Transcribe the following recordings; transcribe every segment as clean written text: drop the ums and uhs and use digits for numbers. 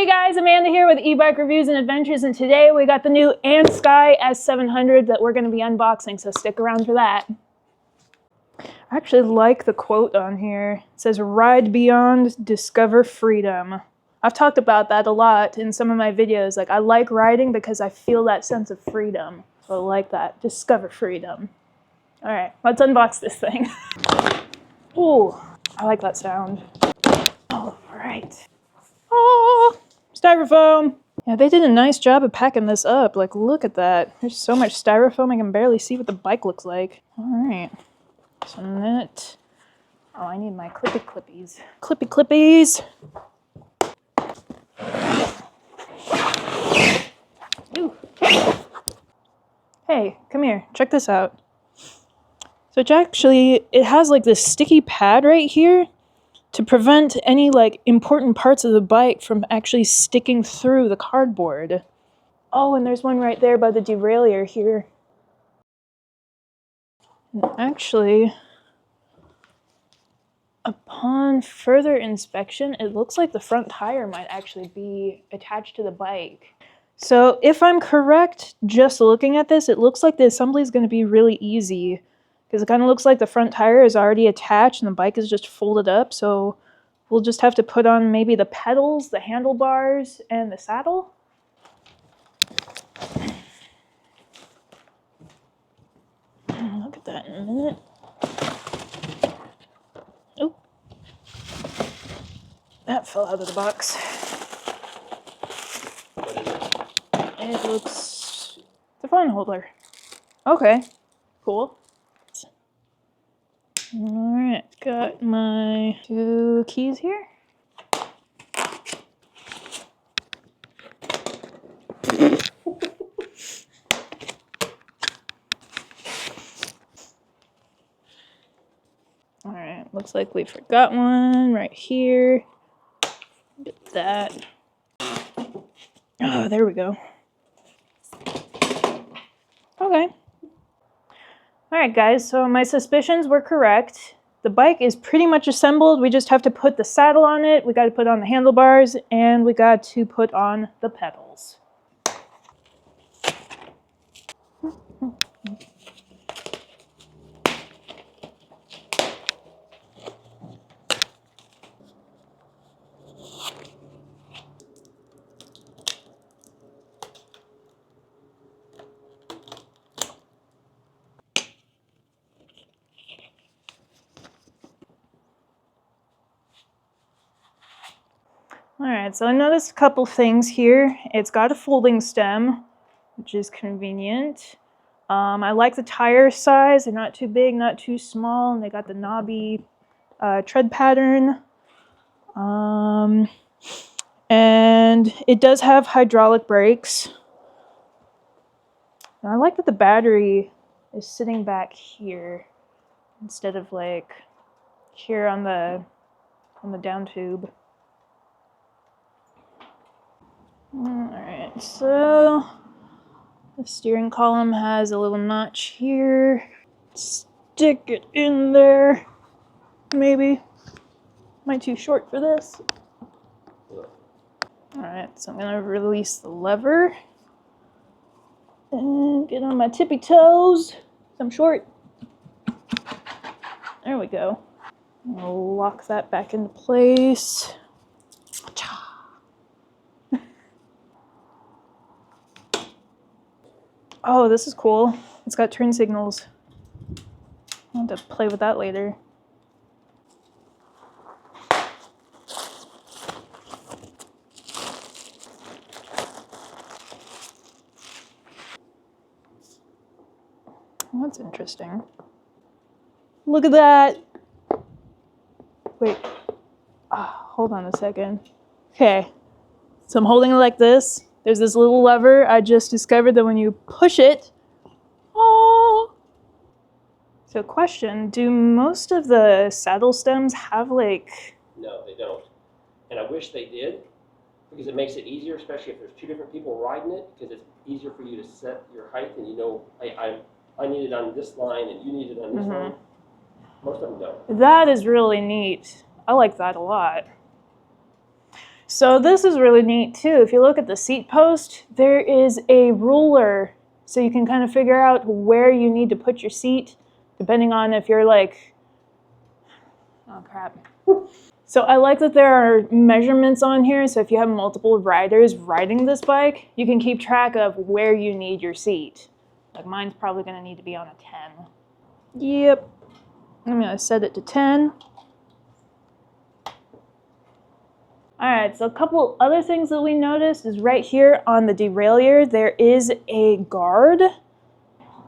Hey guys, Amanda here with eBike Reviews and Adventures, and today we got the new Andsky S700 that we're going to be unboxing, so stick around for that. I actually like the quote on here. It says, "Ride beyond, discover freedom." I've talked about that a lot in some of my videos. Like, I like riding because I feel that sense of freedom. So I like that. Discover freedom. All right, let's unbox this thing. Ooh, I like that sound. All right. Oh, styrofoam. Yeah, they did a nice job of packing this up. Like, look at that. There's so much styrofoam I can barely see what the bike looks like. All right. So that. Oh, I need my clippy clippies. Clippy clippies. Ooh. Hey, come here. Check this out. So it has like this sticky pad right here to prevent any like important parts of the bike from actually sticking through the cardboard. Oh, and there's one right there by the derailleur here. And actually, upon further inspection, it looks like the front tire might actually be attached to the bike. So if I'm correct, just looking at this, it looks like the assembly is going to be really easy because it kind of looks like the front tire is already attached and the bike is just folded up. So we'll just have to put on maybe the pedals, the handlebars, and the saddle. Look at that in a minute. Oh, that fell out of the box. It looks... the phone holder. Okay, cool. Alright, got my 2 keys here. Alright, looks like we forgot one right here. Get that. Oh, there we go. Okay. Alright guys, so my suspicions were correct. The bike is pretty much assembled. We just have to put the saddle on it, we got to put on the handlebars, and we got to put on the pedals. Alright, so I noticed a couple things here. It's got a folding stem, which is convenient. I like the tire size. They're not too big, not too small, and they got the knobby tread pattern. And it does have hydraulic brakes. And I like that the battery is sitting back here instead of like here on the down tube. Alright, so the steering column has a little notch here. Stick it in there, maybe. Am I too short for this? Alright, so I'm gonna release the lever and get on my tippy toes. I'm short. There we go. I'll lock that back into place. Oh, this is cool. It's got turn signals. I'll have to play with that later. That's interesting. Look at that. Wait. Hold on a second. Okay. So I'm holding it like this. There's this little lever. I just discovered that when you push it, oh. So question, do most of the saddle stems have like... No, they don't. And I wish they did, because it makes it easier, especially if there's 2 different people riding it, because it's easier for you to set your height, and you know, I need it on this line and you need it on this line. Most of them don't. That is really neat. I like that a lot. So this is really neat too. If you look at the seat post, there is a ruler, so you can kind of figure out where you need to put your seat, depending on if you're like, oh crap. So I like that there are measurements on here, so if you have multiple riders riding this bike, you can keep track of where you need your seat. Like mine's probably gonna need to be on a 10. Yep, I'm gonna set it to 10. All right, so a couple other things that we noticed is right here on the derailleur, there is a guard.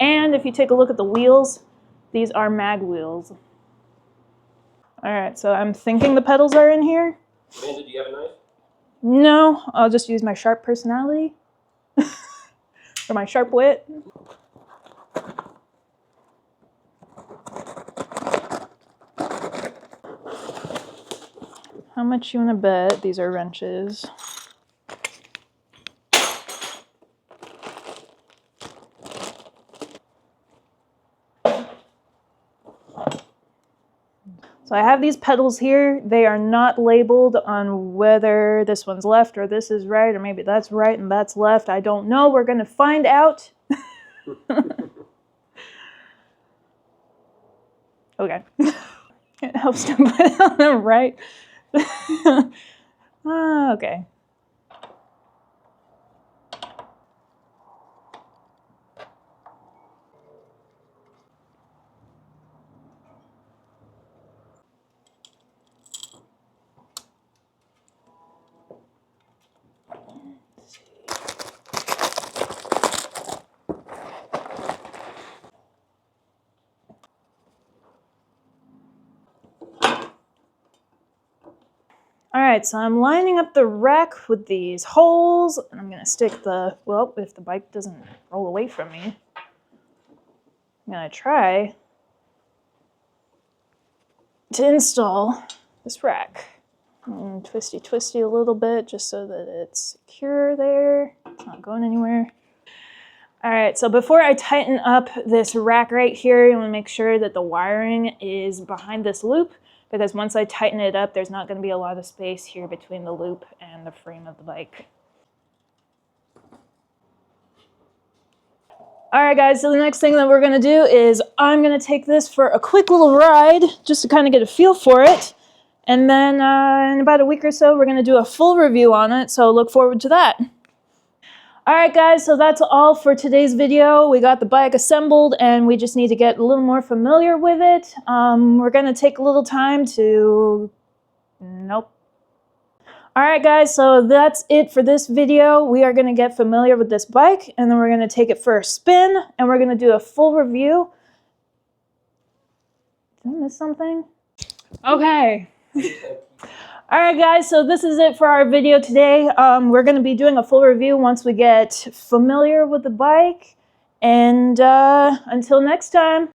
And if you take a look at the wheels, these are mag wheels. All right, so I'm thinking the pedals are in here. Amanda, do you have a knife? No, I'll just use my sharp personality or my sharp wit. How much you want to bet these are wrenches? So I have these pedals here. They are not labeled on whether this one's left or this is right, or maybe that's right and that's left. I don't know. We're going to find out. Okay. It helps to put it on the right. Okay. All right, so I'm lining up the rack with these holes, and I'm gonna stick the, well, if the bike doesn't roll away from me, I'm gonna try to install this rack. And twisty a little bit just so that it's secure there. It's not going anywhere. All right, so before I tighten up this rack right here, you wanna make sure that the wiring is behind this loop, because once I tighten it up, there's not going to be a lot of space here between the loop and the frame of the bike. All right, guys, so the next thing that we're going to do is I'm going to take this for a quick little ride just to kind of get a feel for it. And then in about a week or so, we're going to do a full review on it, so look forward to that. All right, guys, so that's all for today's video. We got the bike assembled and we just need to get a little more familiar with it. We're gonna take a little time to, nope. All right, guys, so that's it for this video. We are gonna get familiar with this bike and then we're gonna take it for a spin and we're gonna do a full review. Did I miss something? Okay. All right, guys, so this is it for our video today. We're going to be doing a full review once we get familiar with the bike. And until next time.